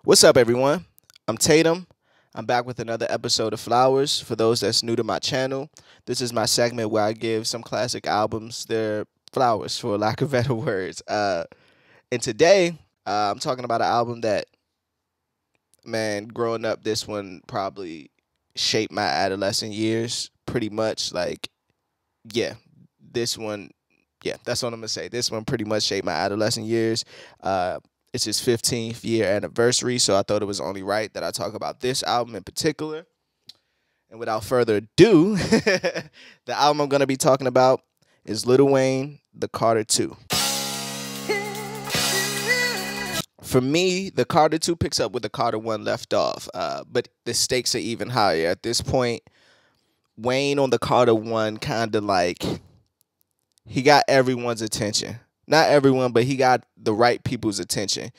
What's up, everyone? I'm Tatum. I'm back with another episode of Flowers. For those that's new to my channel, this is my segment where I give some classic albums their flowers, for lack of better words. And today, I'm talking about an album that, man, growing up, this one probably shaped my adolescent years pretty much. Yeah, this one, yeah, that's what I'm gonna say. This one pretty much shaped my adolescent years. It's his 15th year anniversary, so I thought it was only right that I talk about this album in particular. And without further ado, the album I'm gonna be talking about is Lil Wayne, The Carter 2. For me, the Carter 2 picks up where the Carter 1 left off, but the stakes are even higher. At this point, Wayne on the Carter 1 kind of like, he got everyone's attention. Not everyone, but he got the right people's attention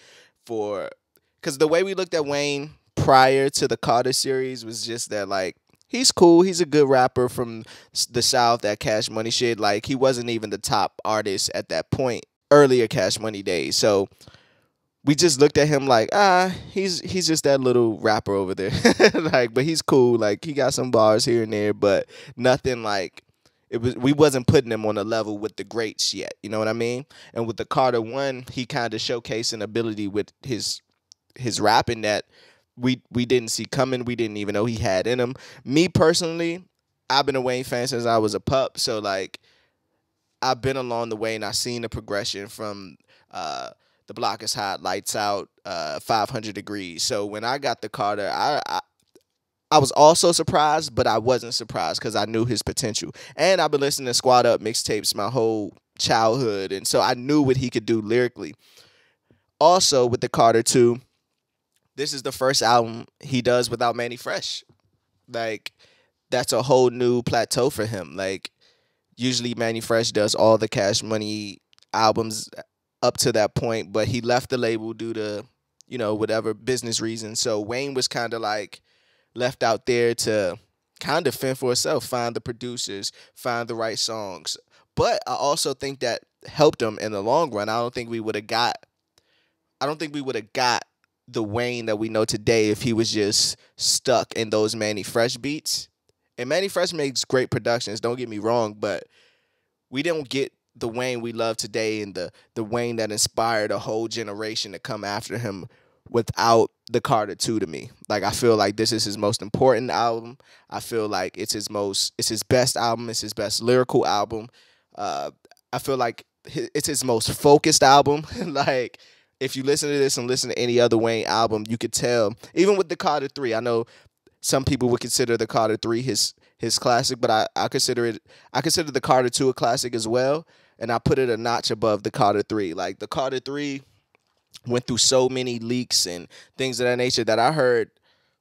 because the way we looked at Wayne prior to the Carter series was just that, like, he's cool. He's a good rapper from the South, that Cash Money shit. Like, he wasn't even the top artist at that point, earlier Cash Money days. So we just looked at him like, he's just that little rapper over there. Like, but he's cool. Like, he got some bars here and there, but nothing like, we wasn't putting him on a level with the greats yet. You know what I mean? And with the Carter 1, he kind of showcased an ability with his rapping that we didn't see coming. We didn't even know he had in him. Me personally, I've been a Wayne fan since I was a pup. So, like, I've been along the way and I've seen the progression from The Block is Hot, Lights Out, 500 Degrees. So when I got the Carter, I was also surprised, but I wasn't surprised because I knew his potential. And I've been listening to Squad Up mixtapes my whole childhood, and so I knew what he could do lyrically. Also, with the Carter 2, this is the first album he does without Manny Fresh. Like, that's a whole new plateau for him. Like, usually Manny Fresh does all the Cash Money albums up to that point, but he left the label due to, whatever business reasons. So Wayne was kind of like left out there to kind of fend for himself, find the producers, find the right songs. But I also think that helped him in the long run. I don't think we would have got the Wayne that we know today if he was just stuck in those Manny Fresh beats. And Manny Fresh makes great productions, don't get me wrong, but we don't get the Wayne we love today and the Wayne that inspired a whole generation to come after him without the Carter 2 to me. Like, I feel like this is his most important album. I feel like it's his best album. It's his best lyrical album. I feel like it's his most focused album. Like, if you listen to this and listen to any other Wayne album, you could tell, even with the Carter 3, I know some people would consider the Carter 3 his classic, but I consider the Carter 2 a classic as well, and I put it a notch above the Carter 3. Like, the Carter 3 went through so many leaks and things of that nature that I heard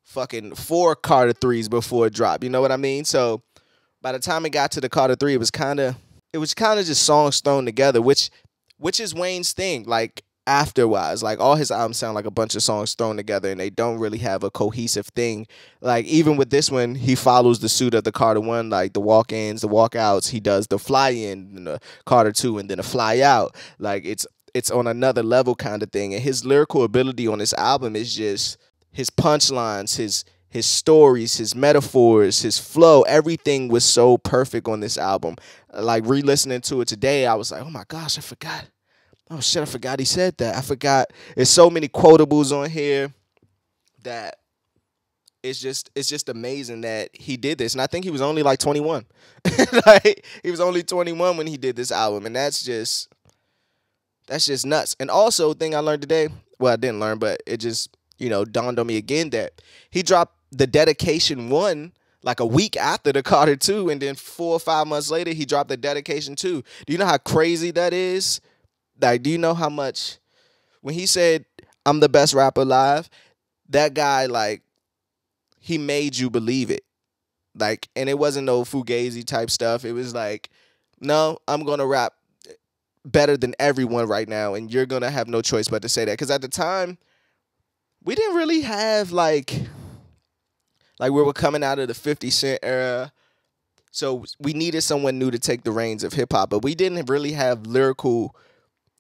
fucking 4 Carter 3s before it dropped. You know what I mean? So by the time it got to the Carter 3, it was kind of just songs thrown together, which is Wayne's thing. Like, afterwise, like, all his albums sound like a bunch of songs thrown together and they don't really have a cohesive thing. Like, even with this one, he follows the suit of the Carter 1, like the walk-ins, the walkouts. He does the fly-in in the Carter 2 and then a fly-out. Like, it's on another level kind of thing. And his lyrical ability on this album is just his punchlines, his stories, his metaphors, his flow. Everything was so perfect on this album. Like, re-listening to it today, I was like, oh my gosh, I forgot. Oh shit, I forgot he said that. I forgot. There's so many quotables on here that it's just amazing that he did this. And I think he was only like 21. Like, he was only 21 when he did this album, and that's just nuts. And also, thing I learned today, well, I didn't learn, but it just, dawned on me again that he dropped the Dedication 1 like a week after the Carter 2, and then 4 or 5 months later, he dropped the Dedication 2. Do you know how crazy that is? Like, do you know how much, when he said, I'm the best rapper alive, that guy, like, he made you believe it. Like, and it wasn't no Fugazi type stuff. It was like, no, I'm going to rap better than everyone right now, and you're going to have no choice but to say that. Because at the time, we didn't really have, like we were coming out of the 50 Cent era, so we needed someone new to take the reins of hip-hop, but we didn't really have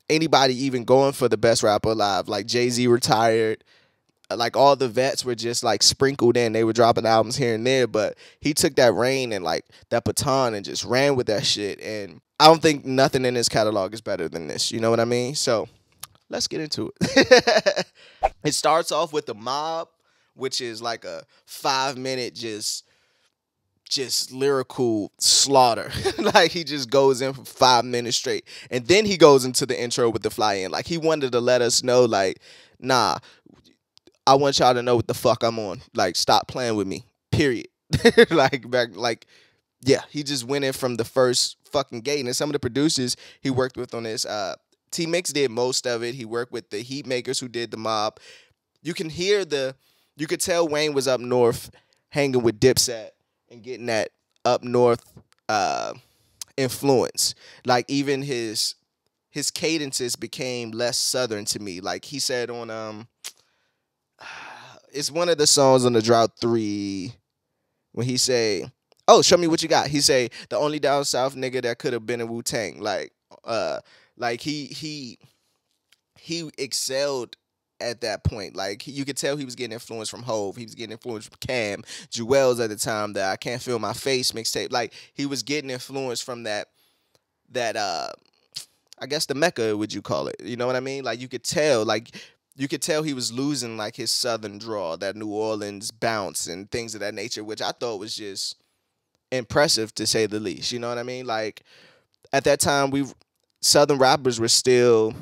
anybody even going for the best rapper alive. Like, Jay-Z retired. like all the vets were just like sprinkled in. They were dropping albums here and there, but he took that reign and like that baton and just ran with that shit. And I don't think nothing in his catalog is better than this. You know what I mean? So let's get into it. It starts off with the mob, which is like a 5 minute just lyrical slaughter. Like he just goes in for 5 minutes straight. And then he goes into the intro with the fly in. Like he wanted to let us know, like, nah, I want y'all to know what the fuck I'm on. Like, stop playing with me. Period. Yeah, he just went in from the first fucking gate. And some of the producers he worked with on this, T Mix did most of it. He worked with the Heat Makers who did the mob. You could tell Wayne was up north hanging with Dipset and getting that up north influence. Like even his cadences became less southern to me. Like he said on it's one of the songs on the Drought 3 when he say, "Oh, show me what you got." He say, "The only down south nigga that could have been in Wu-Tang." Like he excelled at that point. Like you could tell he was getting influence from Hove. He was getting influence from Cam, Jewels at the time, that I Can't Feel My Face mixtape. Like he was getting influence from that I guess the Mecca, would you call it? You know what I mean? Like you could tell he was losing like his southern drawl, that New Orleans bounce and things of that nature, which I thought was just impressive to say the least. You know what I mean? Like at that time southern rappers were still,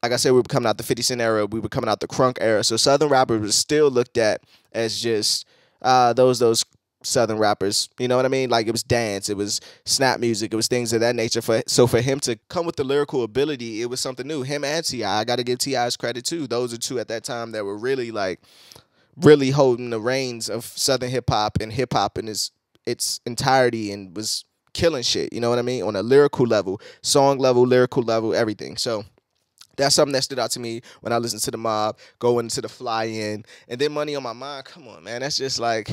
like I said, we were coming out the 50 Cent era, we were coming out the crunk era. So southern rappers were still looked at as just those southern rappers. You know what I mean? Like it was dance, it was snap music, it was things of that nature. So for him to come with the lyrical ability, it was something new. Him and T.I., I got to give T.I.'s credit too. Those are two at that time that were really holding the reins of southern hip hop in its entirety, and was killing shit. You know what I mean? On a lyrical level, song level, lyrical level, everything. So that's something that stood out to me when I listened to the mob, going into the fly in, and then Money on My Mind. Come on, man. That's just like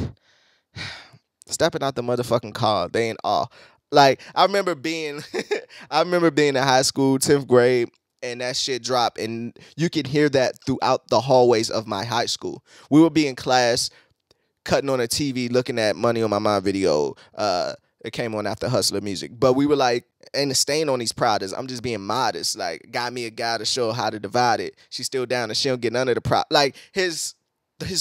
stepping out the motherfucking car. They ain't all. Like I remember being in high school, 10th grade, and that shit dropped, and you could hear that throughout the hallways of my high school. We would be in class, cutting on a TV, looking at Money on My Mind video. It came on after Hustler Music. But we were like, ain't a stain on these products. I'm just being modest. Like, got me a guy to show how to divide it. She's still down and she don't get none of the prop. Like, his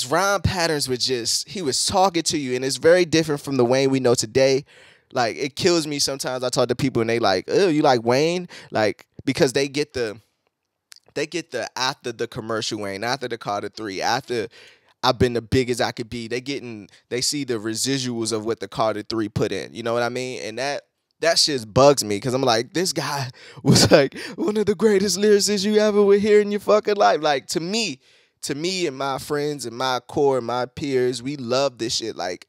rhyme patterns were just, he was talking to you. And it's very different from the Wayne we know today. Like, it kills me sometimes. I talk to people and they like, oh, you like Wayne? Like, because they get the after the commercial Wayne, after the Carter 3, after I've been the big as I could be. They see the residuals of what the Carter 3 put in. You know what I mean? And that shit bugs me, because I'm like, this guy was like one of the greatest lyricists you ever would hear in your fucking life. Like to me and my friends and my core and my peers, we love this shit. Like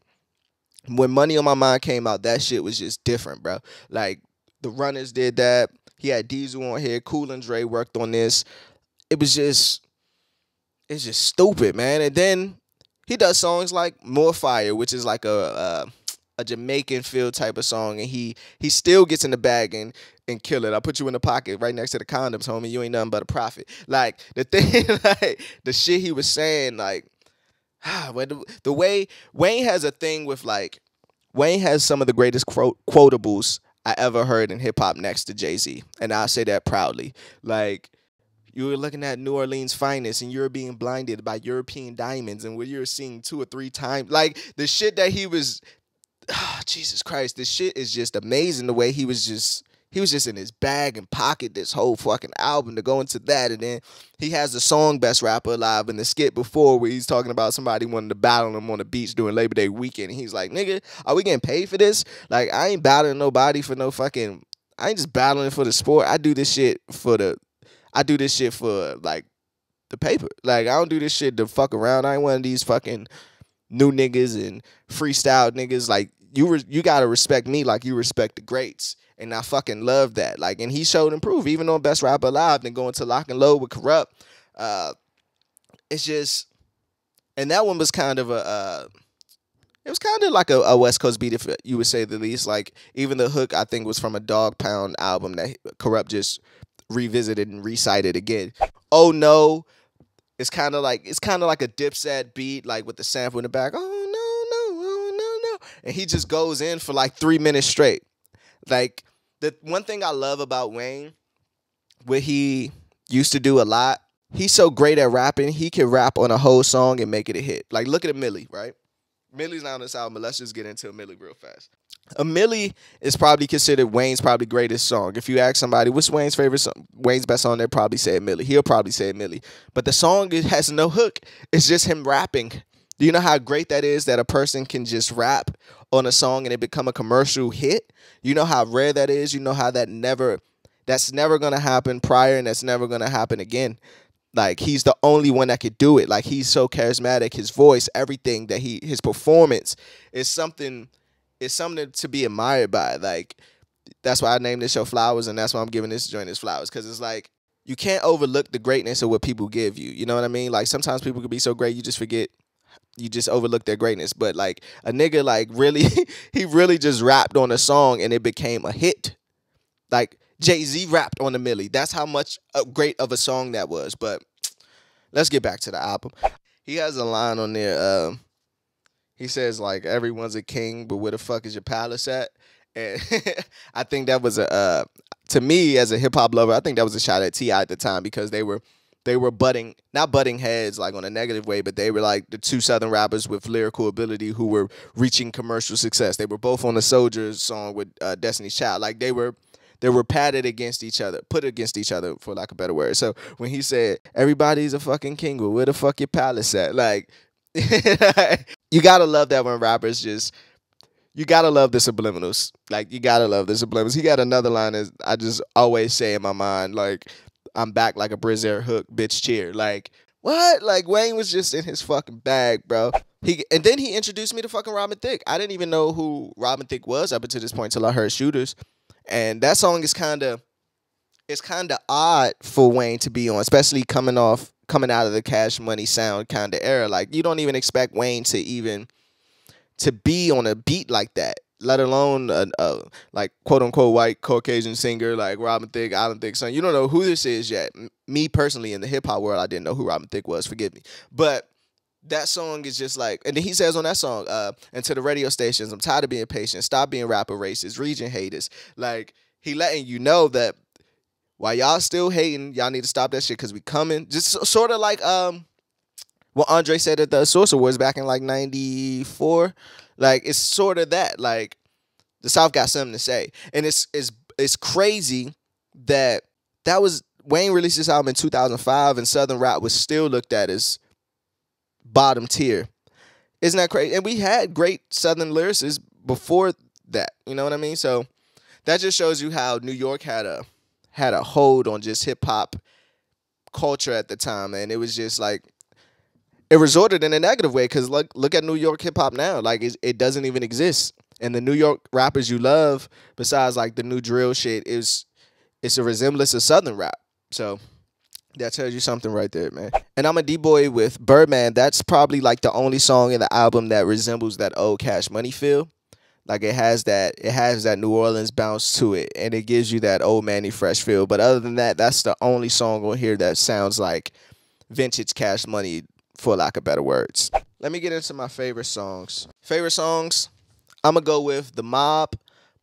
when Money on My Mind came out, that shit was just different, bro. Like the Runners did that. He had Diesel on here. Cool and Dre worked on this. It's just stupid, man. And then he does songs like More Fire, which is like a Jamaican feel type of song, and he still gets in the bag and kill it. I put you in the pocket right next to the condoms, homie. You ain't nothing but a prophet. Like the thing, like the shit he was saying, like the way Wayne has a thing with, like, Wayne has some of the greatest quotables I ever heard in hip hop next to Jay-Z, and I say that proudly. Like, you were looking at New Orleans' finest, and you're being blinded by European diamonds, and what you're seeing 2 or 3 times. Like, the shit that he was, Jesus Christ, this shit is just amazing. The way he was just in his bag and pocket this whole fucking album to go into that. And then he has the song Best Rapper Alive in the skit before, where he's talking about somebody wanting to battle him on the beach during Labor Day weekend. And he's like, nigga, are we getting paid for this? Like, I ain't battling nobody for no fucking, I ain't just battling for the sport. I do this shit for like the paper. Like, I don't do this shit to fuck around. I ain't one of these fucking new niggas and freestyle niggas. Like, you gotta respect me like you respect the greats. And I fucking love that. Like, and he showed and proved, even on Best Rapper Alive, then going to Lock and Load with Corrupt. It's just, and that one was kind of it was kind of like a West Coast beat, if you would say the least. Like, even the hook, I think, was from a Dog Pound album that Corrupt just revisited and recited again. Oh no, it's kind of like a Dipset beat, like with the sample in the back. Oh no, no, oh no, no, and he just goes in for like 3 minutes straight. Like the one thing I love about Wayne, what he used to do a lot, he's so great at rapping. He can rap on a whole song and make it a hit. Like look at Millie, right? Millie's not on this album, but let's just get into Millie real fast. A Millie is probably considered Wayne's probably greatest song. If you ask somebody what's Wayne's favorite song, Wayne's best song, they'll probably say Millie. He'll probably say Millie. But the song has no hook. It's just him rapping. Do you know how great that is that a person can just rap on a song and it become a commercial hit? You know how rare that is? You know how that's never gonna happen prior and that's never gonna happen again. Like he's the only one that could do it. Like he's so charismatic, his voice, everything that his performance is something to be admired by. Like that's why I named this show Flowers, and that's why I'm giving this joint its flowers, because it's like you can't overlook the greatness of what people give you. You know what I mean? Like sometimes people could be so great you just forget, you just overlook their greatness. But like a nigga like really he really just rapped on a song and it became a hit. Like Jay-Z rapped on the Millie. That's how much great of a song that was. But let's get back to the album. He has a line on there. He says like everyone's a king, but where the fuck is your palace at? And I think that was to me as a hip hop lover, I think that was a shot at T.I. at the time, because they were not butting heads like on a negative way, but they were like the two Southern rappers with lyrical ability who were reaching commercial success. They were both on the Soldiers song with Destiny's Child. Like they were put against each other, for lack of a better word. So when he said everybody's a fucking king, but where the fuck your palace at? Like you gotta love that when rappers you gotta love the subliminals. Like you gotta love the subliminals. He got another line that I just always say in my mind, like I'm back like a Brizzair hook, bitch cheer. Like what? Like Wayne was just in his fucking bag, bro. And then he introduced me to fucking Robin Thicke. I didn't even know who Robin Thicke was up until this point till I heard Shooters. And that song is kind of odd for Wayne to be on, especially coming out of the Cash Money sound kind of era. Like you don't even expect Wayne to be on a beat like that, let alone like quote unquote white Caucasian singer like Robin Thicke, Island Thicke son. You don't know who this is yet. Me personally in the hip hop world, I didn't know who Robin Thicke was. Forgive me, but that song is just like, and then he says on that song, and to the radio stations, I'm tired of being patient. Stop being rapper racist, region haters. Like he letting you know that while y'all still hating, y'all need to stop that shit because we coming. Just sort of like what Andre said at the Source Awards back in like '94. Like it's sort of that. Like the South got something to say, and it's crazy that was Wayne released this album in 2005, and Southern rap was still looked at as bottom tier. Isn't that crazy? And we had great Southern lyricists before that. You know what I mean? So that just shows you how New York had a hold on just hip hop culture at the time, and it was just like it resorted in a negative way, because look at New York hip hop now. Like it doesn't even exist. And the New York rappers you love, besides like the new drill shit, it's a resemblance of Southern rap. So that tells you something right there, man. And I'm a D-boy with Birdman. That's probably like the only song in the album that resembles that old Cash Money feel. Like it has that New Orleans bounce to it, and it gives you that old Manny Fresh feel. But other than that, that's the only song on here that sounds like vintage Cash Money, for lack of better words. Let me get into my favorite songs. I'm gonna go with The Mob,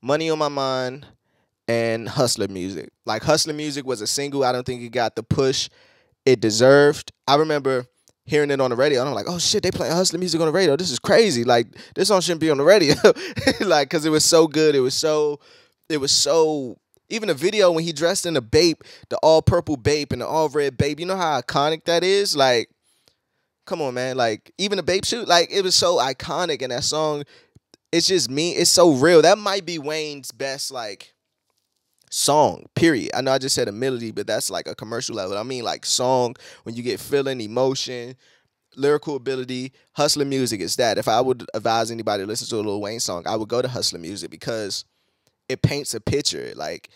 Money on My Mind, and Hustler Music. Like Hustler Music was a single. I don't think it got the push it deserved. I remember hearing it on the radio, and I'm like, oh shit, they playing Hustler Music on the radio. This is crazy. Like this song shouldn't be on the radio. Like, cause it was so good. It was so even the video when he dressed in the Bape, the all purple Bape and the all red Bape, you know how iconic that is? Like, come on, man. Like even the Bape shoot, like it was so iconic in that song. It's just me. It's so real. That might be Wayne's best like song, period. I know I just said a melody, but that's like a commercial level. I mean like song, when you get feeling, emotion, lyrical ability. Hustler Music is that. If I would advise anybody to listen to a Lil Wayne song, I would go to Hustler Music, because it paints a picture. Like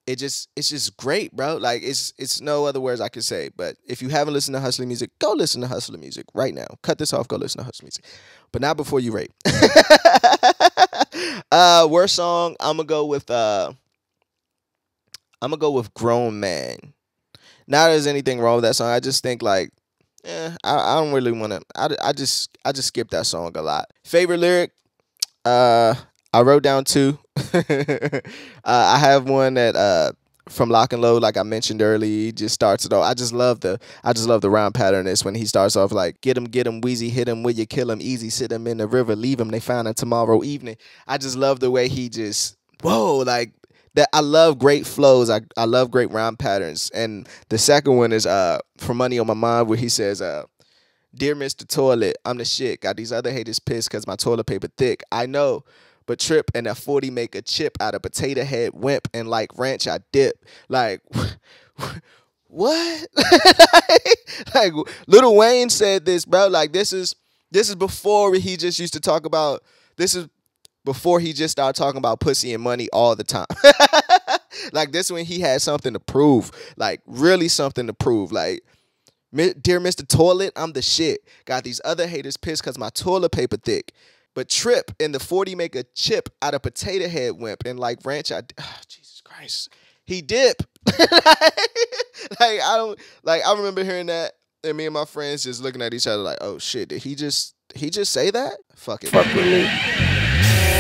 it's just great, bro. Like it's no other words I could say. But if you haven't listened to Hustler Music, go listen to Hustler Music right now. Cut this off, go listen to Hustler Music. But not before you rape. Worst song, I'm gonna go with Grown Man. Not that there's anything wrong with that song. I just think like I don't really want to. I just skip that song a lot. Favorite lyric? Uh, I wrote down two. I have one that from Lock and Load, like I mentioned earlier. He just starts it off. I just love the rhyme pattern. Is when he starts off like get him, Wheezy, hit him, will you kill him, easy, sit him in the river, leave him, they find him tomorrow evening. I just love the way he just whoa like that. I love great flows. I love great rhyme patterns. And the second one is for Money on My Mind, where he says Dear Mr. Toilet, I'm the shit. Got these other haters pissed because my toilet paper thick. I know, but trip and that 40 make a chip out of potato head wimp and like ranch I dip. Like, what? like Lil Wayne said this, bro. Like this is before he just used to talk about this is before he just started talking about pussy and money all the time. like this when he had something to prove, like really something to prove. Like Dear Mr. Toilet, I'm the shit. Got these other haters pissed because my toilet paper thick. But trip and the 40 make a chip out of potato head wimp and like ranch. Jesus Christ, he dip. I remember hearing that and me and my friends just looking at each other like, oh shit, did he just say that? Fuck it. Fuck with me.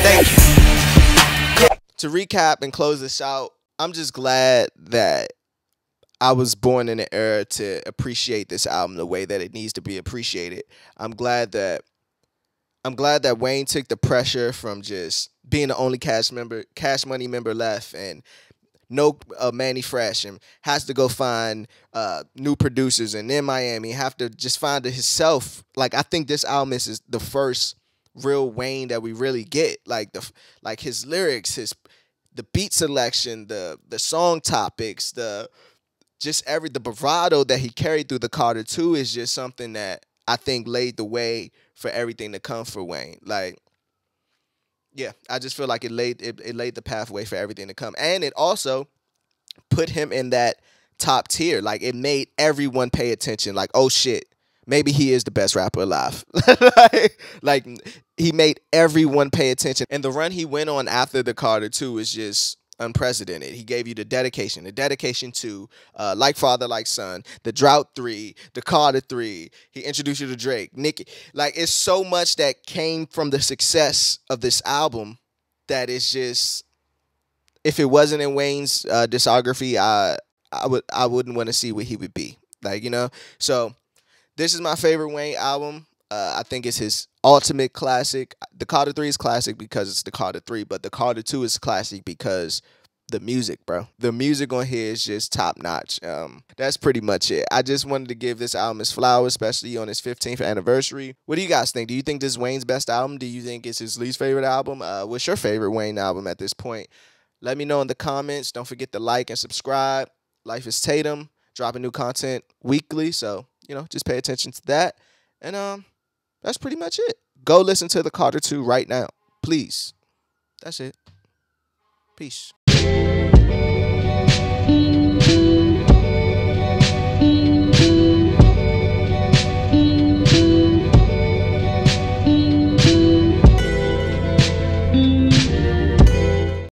Thank you. To recap and close this out, I'm just glad that I was born in an era to appreciate this album the way that it needs to be appreciated. I'm glad that Wayne took the pressure from just being the only Cash Money member left, and no Manny Fresh, and has to go find new producers, and in Miami have to just find it himself. Like I think this album is the first real Wayne that we really get. Like his lyrics, the beat selection, the song topics, the bravado that he carried through the Carter 2 is just something that I think laid the way for everything to come for Wayne. Like, yeah, I just feel like it laid the pathway for everything to come. And it also put him in that top tier. Like, it made everyone pay attention. Like, oh shit, maybe he is the best rapper alive. like, he made everyone pay attention. And the run he went on after the Carter 2 is just unprecedented. He gave you the dedication to Like Father, Like Son, the Drought 3, the Carter 3. He introduced you to Drake, Nicki. Like, it's so much that came from the success of this album that it's just, if it wasn't in Wayne's discography, I wouldn't want to see what he would be. Like, you know? So this is my favorite Wayne album. I think it's his ultimate classic. The Carter 3 is classic because it's the Carter 3, but the Carter 2 is classic because the music, bro. The music on here is just top notch. That's pretty much it. I just wanted to give this album his flowers, especially on his 15th anniversary. What do you guys think? Do you think this is Wayne's best album? Do you think it's his least favorite album? What's your favorite Wayne album at this point? Let me know in the comments. Don't forget to like and subscribe. LifeAsTatum, dropping new content weekly, so just pay attention to that. And that's pretty much it. Go listen to the Carter 2 right now, please. That's it. Peace.